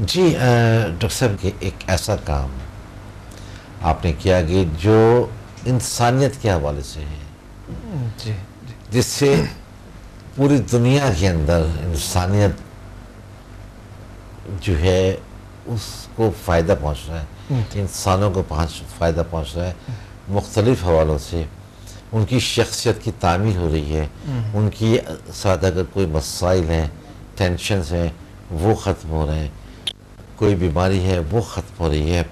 جی ڈاکٹر صاحب کہ ایک ایسا کام آپ نے کیا کہ جو انسانیت کے حوالے سے ہے، جی جس سے پوری دنیا کے اندر انسانیت جو ہے اس کو فائدہ پہنچ رہا ہے، انسانوں کو فائدہ پہنچ رہا ہے، مختلف حوالوں سے ان کی شخصیت کی تعمیر ہو رہی ہے، ان کی ساتھ اگر کوئی مسائل ہیں، ٹینشنز ہیں، وہ ختم ہو رہے ہیں، کوئی بیماری ہے وہ ختم ہو رہی ہے.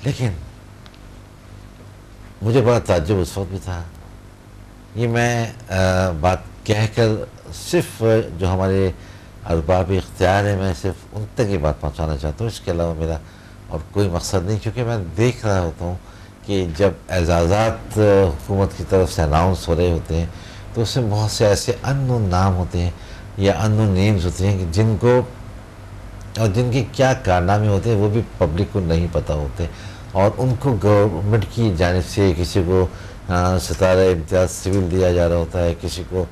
لیکن مجھے بڑا تعجب اس وقت بھی تھا، یہ میں بات کہہ کر صرف جو ہمارے ارباب اختیار ہیں میں صرف ان تک یہ بات پہنچانا چاہتا ہوں، اس کے علاوہ میرا اور کوئی مقصد نہیں، کیونکہ میں دیکھ رہا ہوتا ہوں کہ جب اعزازات حکومت کی طرف سے اناؤنس ہو رہے ہوتے ہیں تو اس میں بہت سے ایسے انون نام ہوتے ہیں یا انون نیمز ہوتے ہیں کہ جن کو اور جن کے کیا کارنامے ہوتے ہیں وہ بھی پبلک کو نہیں پتہ ہوتے، اور ان کو گورنمنٹ کی جانب سے کسی کو ستارہ امتیاز سول دیا جا رہا ہوتا ہے، کسی کو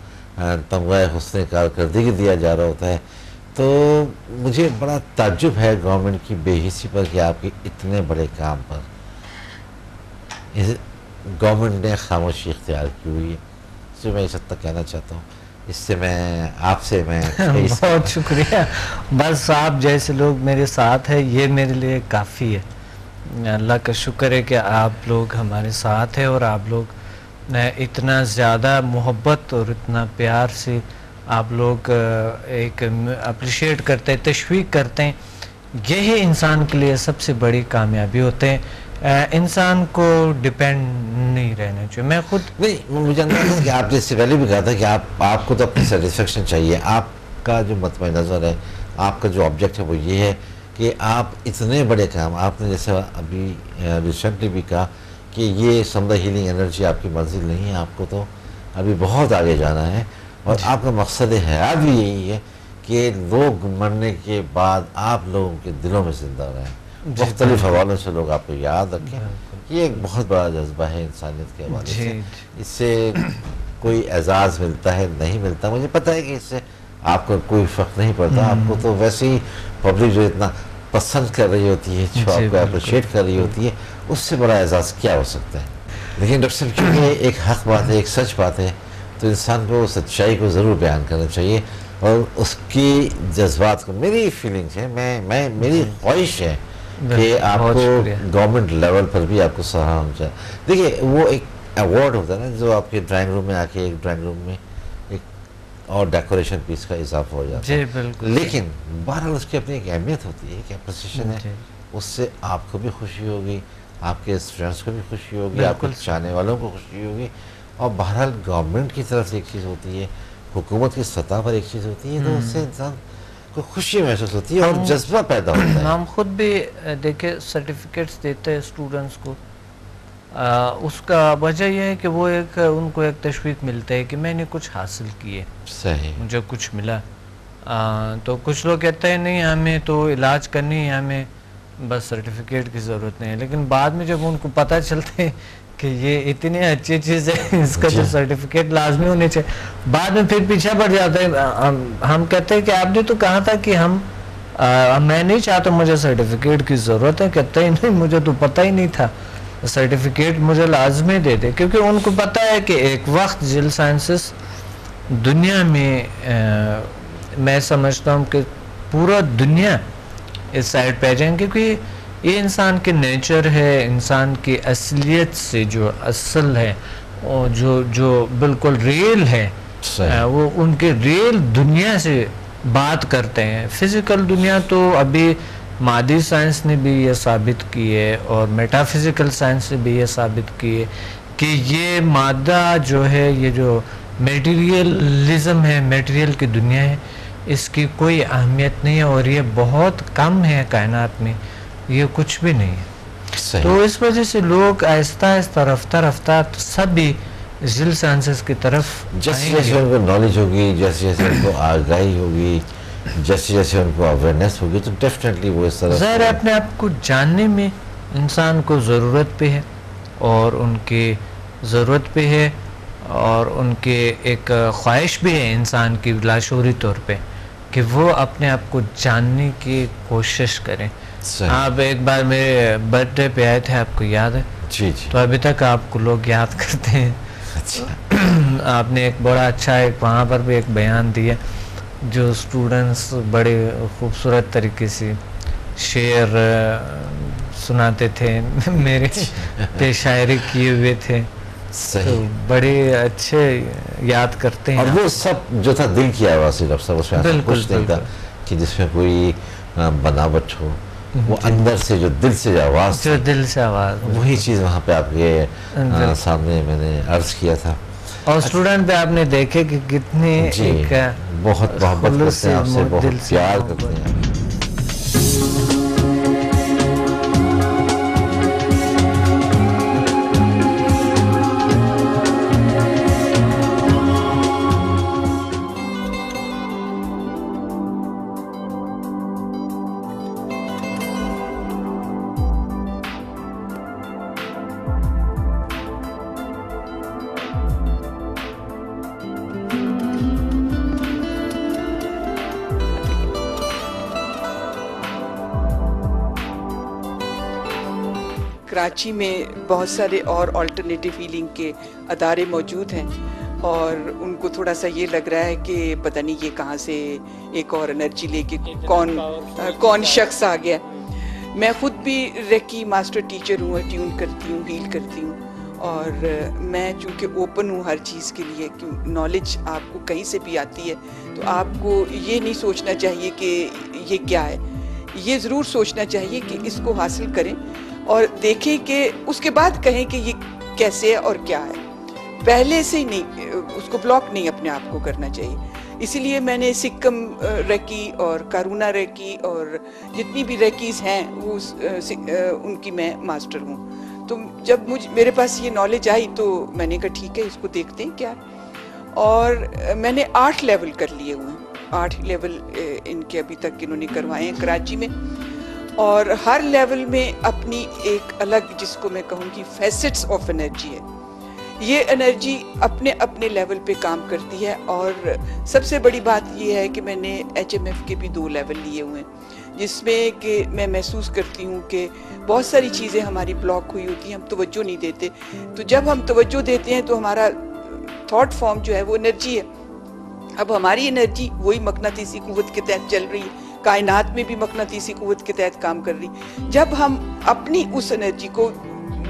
تمغہ حسن کارکردگی دیا جا رہا ہوتا ہے. تو مجھے بڑا تعجب ہے گورنمنٹ کی بے حسی پر کہ آپ کے اتنے بڑے کام پر گورنمنٹ نے خاموشی اختیار کی ہوئی ہے. اس سے میں اس حد تک کہنا چاہتا ہوں، اس سے میں آپ سے میں بہت شکریہ. بس آپ جیسے لوگ میرے ساتھ ہیں یہ میرے لیے کافی ہے. اللہ کا شکر ہے کہ آپ لوگ ہمارے ساتھ ہیں اور آپ لوگ اتنا زیادہ محبت اور اتنا پیار سے آپ لوگ ایک اپریشیٹ کرتے ہیں، تشویق کرتے ہیں. یہی انسان کے لیے سب سے بڑی کامیابی ہوتے ہیں. انسان کو ڈیپینڈ نہیں رہنا چاہیے. میں خود نہیں، مجھے اندازہ ہے کہ آپ نے اس سے پہلے بھی کہا تھا کہ آپ کو تو اپنی سیٹسفیکشن چاہیے. آپ کا جو مطمئن نظر ہے، آپ کا جو آبجیکٹ ہے وہ یہ ہے کہ آپ اتنے بڑے کام، آپ نے جیسے ابھی ریسنٹلی بھی کہا کہ یہ سمدہ ہیلنگ انرجی آپ کی منزل نہیں ہے، آپ کو تو ابھی بہت آگے جانا ہے، اور آپ کا مقصد حیات بھی یہی ہے کہ لوگ مرنے کے بعد آپ لوگوں کے دلوں میں زندہ رہیں، مختلف حوالوں سے لوگ آپ کو یاد رکھیں. یہ ایک بہت بڑا جذبہ ہے انسانیت کے حوالے سے. اس سے کوئی اعزاز ملتا ہے نہیں ملتا، مجھے پتہ ہے کہ اس سے آپ کو کوئی فرق نہیں پڑتا. آپ کو تو ویسے ہی پبلک جو اتنا پسند کر رہی ہوتی ہے، جو آپ کو اپریشیٹ کر رہی ہوتی ہے، اس سے بڑا اعزاز کیا ہو سکتا ہے. لیکن ڈاکٹر صاحب کیونکہ ایک حق بات ہے، ایک سچ بات ہے، تو انسان کو سچائی کو ضرور بیان کرنا چاہیے اور اس کی جذبات کو. میری فیلنگز ہے، میری خواہش ہے کہ آپ کو گورنمنٹ لیول پر بھی آپ کو سراہا ہونا چاہیے. دیکھیے وہ ایک ایوارڈ ہوتا ہے نا جو آپ کے ڈرائنگ روم میں آ کے ایک ڈرائنگ روم میں ایک اور ڈیکوریشن پیس کا اضافہ ہو جاتا ہے. بالکل. لیکن بہرحال اس کی اپنی ایک اہمیت ہوتی ہے، ایک اپریسیشن ہے. اس سے آپ کو بھی خوشی ہوگی، آپ کے اسٹوڈنٹس کو بھی خوشی ہوگی، آپ کے چاہنے والوں کو خوشی ہوگی. اور بہرحال گورنمنٹ کی طرف سے ایک چیز ہوتی ہے، حکومت کی سطح پر ایک چیز ہوتی ہے، تو اس سے انسان کو خوشی محسوس ہوتی ہے اور جذبہ پیدا ہوتا ہے. ہم خود بھی دیکھیں سرٹیفکیٹس دیتے ہیں اسٹوڈنٹس کو، اس کا وجہ یہ ہے کہ وہ ان کو ایک تشویق ملتا ہے کہ میں نے کچھ حاصل کیے، صحیح، مجھے کچھ ملا. تو کچھ لوگ کہتے ہیں نہیں ہمیں تو علاج کرنی ہے، ہمیں بس سرٹیفکیٹ کی ضرورت نہیں ہے. لیکن بعد میں جب ان کو پتہ چلتے ہیں کہ یہ اتنی اچھی چیز ہے، اس کا جو سرٹیفکیٹ لازمی ہونے چاہیے، بعد میں پھر پیچھے پڑ جاتے ہیں. ہم کہتے ہیں کہ آپ نے تو کہا تھا کہ میں نہیں چاہتا مجھے سرٹیفکیٹ کی ضرورت ہے. کہتے ہیں نہیں مجھے تو پتہ ہی نہیں تھا، سرٹیفکیٹ مجھے لازمی دے دے. کیونکہ ان کو پتہ ہے کہ ایک وقت جیل سائنسز دنیا میں سمجھتا ہوں کہ پورا دنیا اس سائڈ پہ جائیں، کیونکہ یہ انسان کے نیچر ہے، انسان کی اصلیت سے جو اصل ہے، جو بالکل ریل ہے، وہ ان کے ریل دنیا سے بات کرتے ہیں. فزیکل دنیا تو ابھی مادی سائنس نے بھی یہ ثابت کی ہے اور میٹا فزیکل سائنس نے بھی یہ ثابت کی ہے کہ یہ مادہ جو ہے، یہ جو میٹیریلزم ہے، میٹیریل کی دنیا ہے، اس کی کوئی اہمیت نہیں ہے اور یہ بہت کم ہے کائنات میں، یہ کچھ بھی نہیں ہے. تو اس وجہ سے لوگ آہستہ آہستہ رفتہ رفتہ سبھی ذیل سائنسز کی طرف جیسے جیسے ان کو نالج ہوگی، جیسے جیسے ان کو آگاہی ہوگی، جیسے جیسے ان کو اویئرنیس ہوگی، تو ڈیفینیٹلی وہ اس طرح ظاہر ہے اپنے آپ کو جاننے میں انسان کو ضرورت پہ ہے اور ان کی ضرورت پہ ہے اور ان کے ایک خواہش بھی ہے انسان کی لاشعوری طور پہ کہ وہ اپنے آپ کو جاننے کی کوشش کریں. آپ ایک بار میرے برتھ ڈے پہ آئے تھے, آپ کو یاد ہے؟ جی. تو ابھی تک آپ کو لوگ یاد کرتے ہیں. آپ نے ایک بڑا اچھا ایک وہاں پر بھی ایک بیان دیا جو اسٹوڈنٹس بڑے خوبصورت طریقے سے شعر سناتے تھے, میرے پہ شاعری کیے ہوئے تھے. تو بڑے اچھے یاد کرتے ہیں. اور وہ سب جو تھا دل کی آواز سے ڈاکٹر صاحب, اس میں کچھ نہیں تھا کہ جس میں کوئی بناوٹ ہو, وہ اندر سے جو دل سے آواز, جو دل سے آواز, وہی چیز وہاں پہ آپ کے سامنے میں نے عرض کیا تھا. اور اسٹوڈنٹ پہ آپ نے دیکھے کہ کتنے بہت محبت کرتے ہیں آپ سے, بہت پیار کرتے ہیں. کراچی میں بہت سارے اور آلٹرنیٹیو ہیلنگ کے ادارے موجود ہیں, اور ان کو تھوڑا سا یہ لگ رہا ہے کہ پتہ نہیں یہ کہاں سے ایک اور انرجی لے کے کون شخص آ گیا. میں خود بھی ریکی ماسٹر ٹیچر ہوں, ٹیون کرتی ہوں, ہیل کرتی ہوں, اور میں چونکہ اوپن ہوں ہر چیز کے لیے, کہ نالج آپ کو کہیں سے بھی آتی ہے تو آپ کو یہ نہیں سوچنا چاہیے کہ یہ کیا ہے, یہ ضرور سوچنا چاہیے کہ اس کو حاصل کریں اور دیکھیں کہ اس کے بعد کہیں کہ یہ کیسے ہے اور کیا ہے. پہلے سے ہی نہیں, اس کو بلاک نہیں اپنے آپ کو کرنا چاہیے. اسی لیے میں نے سکم ریکی اور کارونا ریکی اور جتنی بھی ریکیز ہیں وہ ان کی میں ماسٹر ہوں. تو جب میرے پاس یہ نالج آئی تو میں نے کہا ٹھیک ہے اس کو دیکھتے ہیں کیا. اور میں نے 8 لیول کر لیے ہوئے ہیں, 8 لیول ان کے ابھی تک انہوں نے کروائے ہیں کراچی میں, اور ہر لیول میں اپنی ایک الگ, جس کو میں کہوں گی فیسٹس آف انرجی ہے. یہ انرجی اپنے اپنے لیول پہ کام کرتی ہے, اور سب سے بڑی بات یہ ہے کہ میں نے HMF کے بھی 2 لیول لیے ہوئے ہیں, جس میں کہ میں محسوس کرتی ہوں کہ بہت ساری چیزیں ہماری بلاک ہوئی ہوتی ہیں, ہم توجہ نہیں دیتے. تو جب ہم توجہ دیتے ہیں تو ہمارا تھاٹ فارم جو ہے وہ انرجی ہے. اب ہماری انرجی وہی مقناطیسی قوت کے تحت چل رہی ہے, کائنات میں بھی مقناطیسی قوت کے تحت کام کر رہی. جب ہم اپنی اس انرجی کو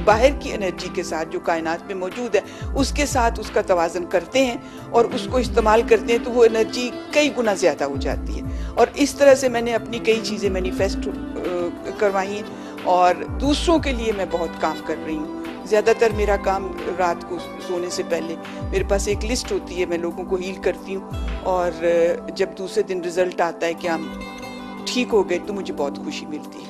باہر کی انرجی کے ساتھ جو کائنات میں موجود ہے اس کے ساتھ اس کا توازن کرتے ہیں اور اس کو استعمال کرتے ہیں تو وہ انرجی کئی گنا زیادہ ہو جاتی ہے. اور اس طرح سے میں نے اپنی کئی چیزیں مینیفیسٹ کروائی ہیں, اور دوسروں کے لیے میں بہت کام کر رہی ہوں. زیادہ تر میرا کام رات کو سونے سے پہلے میرے پاس ایک لسٹ ہوتی ہے, میں لوگوں کو ہیل کرتی ہوں, اور جب دوسرے دن رزلٹ آتا ہے کہ ہم ٹھیک ہو گئے تو مجھے بہت خوشی ملتی ہے.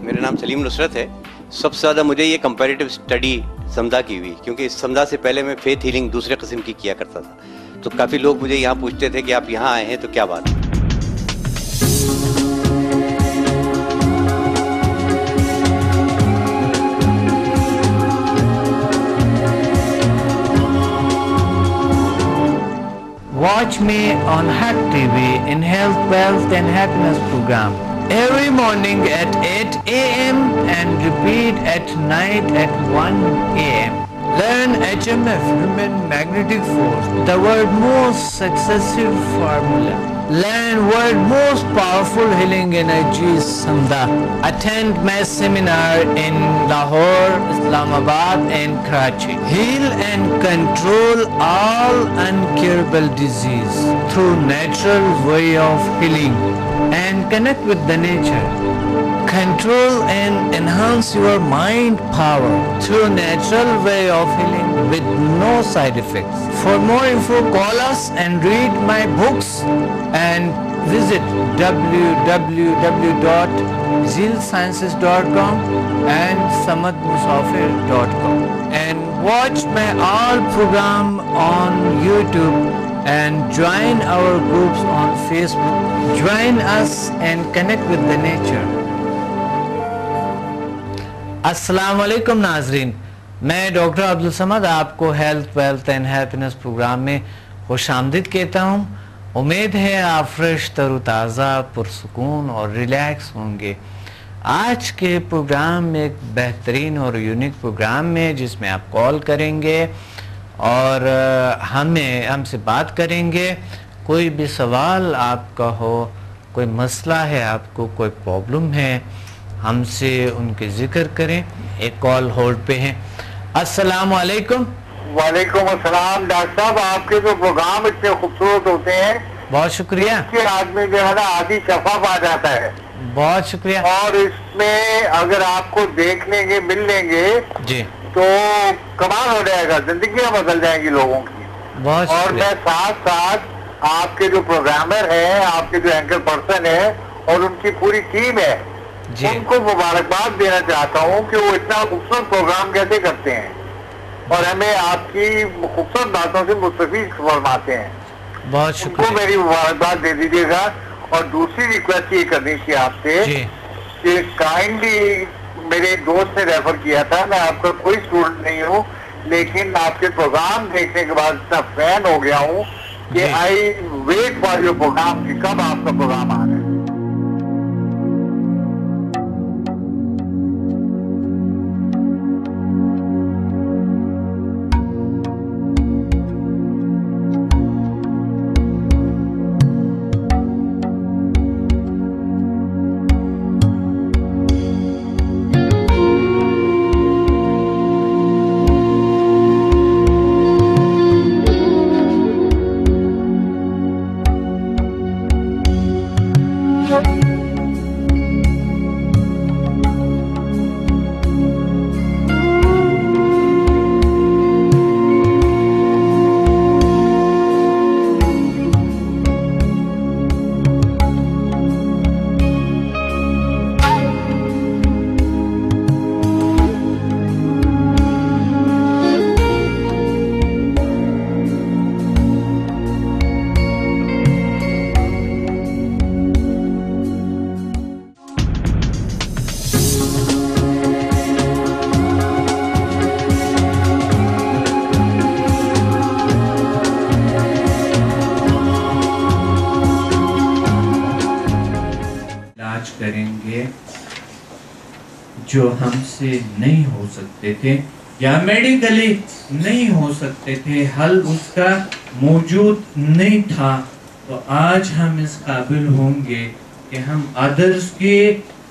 میرا نام سلیم نصرت ہے. سب سے زیادہ مجھے یہ کمپیریٹیو اسٹڈی سمدھا کی ہوئی, کیونکہ اس سمدھا سے پہلے میں فیتھ ہیلنگ دوسرے قسم کی کیا کرتا تھا. تو کافی لوگ مجھے یہاں پوچھتے تھے کہ آپ یہاں آئے ہیں تو کیا بات ہے. Watch me on Hack TV in Health, Wealth and Happiness program every morning at 8 a.m. and repeat at night at 1 a.m. Learn HMF, Human Magnetic Force, the world's most successful formula. Learn world's most powerful healing energies, Samdha. Attend my seminar in Lahore, Islamabad and Karachi. Heal and control all incurable disease through natural way of healing and connect with the nature. Control and enhance your mind power through natural way of healing with no side effects. For more info, call us and read my books and visit www.zealsciences.com and samadmusafir.com and watch my all program on YouTube and join our groups on Facebook. Join us and connect with the nature. السلام علیکم ناظرین, میں ڈاکٹر عبدالصمد آپ کو health wealth and happiness programme میں خوش آمدید کہتا ہوں. امید ہے آپ فریش تروتازہ پرسکون اور ریلیکس ہوں گے. آج کے پروگرام میں ایک بہترین اور یونیک پروگرام میں جس میں آپ کال کریں گے اور ہم سے بات کریں گے. کوئی بھی سوال آپ کا ہو, کوئی مسئلہ ہے آپ کو, کوئی پرابلم ہے, ہم سے ان کے ذکر کریں. ایک کال ہولڈ پہ ہیں. السلام علیکم. وعلیکم السلام. ڈاکٹر صاحب آپ کے جو پروگرام اتنے خوبصورت ہوتے ہیں, بہت شکریہ. اس کے آدمی جو ہے نا آدھی شفاف آ جاتا ہے. بہت شکریہ. اور اس میں اگر آپ کو دیکھ لیں گے, مل لیں گے جی, تو کمال ہو جائے گا, زندگیاں بدل جائیں گی لوگوں کی. بہت شکریہ. اور میں ساتھ ساتھ آپ کے جو پروگرامر ہیں, آپ کے جو اینکر پرسن ہیں اور ان کی پوری ٹیم ہے, ان کو مبارکباد دینا چاہتا ہوں کہ وہ اتنا خوبصورت پروگرام کیسے کرتے ہیں اور ہمیں آپ کی خوبصورت باتوں سے مستفید فرماتے ہیں. بہت شکریہ. ان کو میری مبارکباد دے دیجیے گا. اور دوسری ریکویسٹ یہ کرنی تھی آپ سے کہ کائنڈلی میرے دوست نے ریفر کیا تھا, میں آپ کا کوئی اسٹوڈنٹ نہیں ہوں, لیکن آپ کے پروگرام دیکھنے کے بعد اتنا فین ہو گیا ہوں کہ آئی ویٹ فار یور پروگرام, کہ کب آپ کا پروگرام آ رہا ہے. جو ہم سے نہیں ہو سکتے تھے یا میڈیکلی نہیں ہو سکتے تھے, حل اس کا موجود نہیں تھا, تو آج ہم اس قابل ہوں گے کہ ہم ادرس کے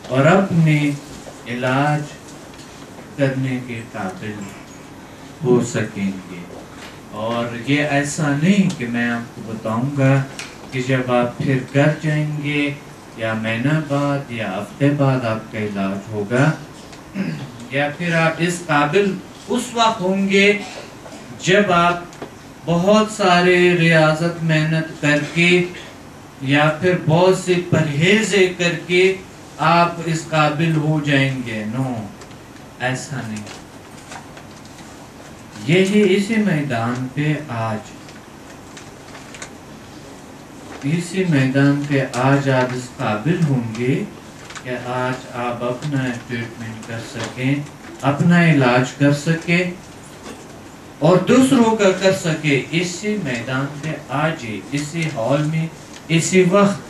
اور اپنے علاج کرنے کے قابل ہو سکیں گے. اور یہ ایسا نہیں کہ میں آپ کو بتاؤں گا کہ جب آپ پھر گھر جائیں گے یا مہینہ بعد یا ہفتے بعد آپ کا علاج ہوگا, یا پھر آپ اس قابل اس وقت ہوں گے جب آپ بہت سارے ریاضت محنت کر کے یا پھر بہت سے پرہیزیں کر کے آپ اس قابل ہو جائیں گے. نو, ایسا نہیں. یہی اسی میدان پہ آج آپ اس قابل ہوں گے کہ آج آپ اپنا ٹریٹمنٹ کر سکیں, اپنا علاج کر سکیں اور دوسروں کا کر سکیں. اسی میدان پہ آج, اسی ہال میں, اسی وقت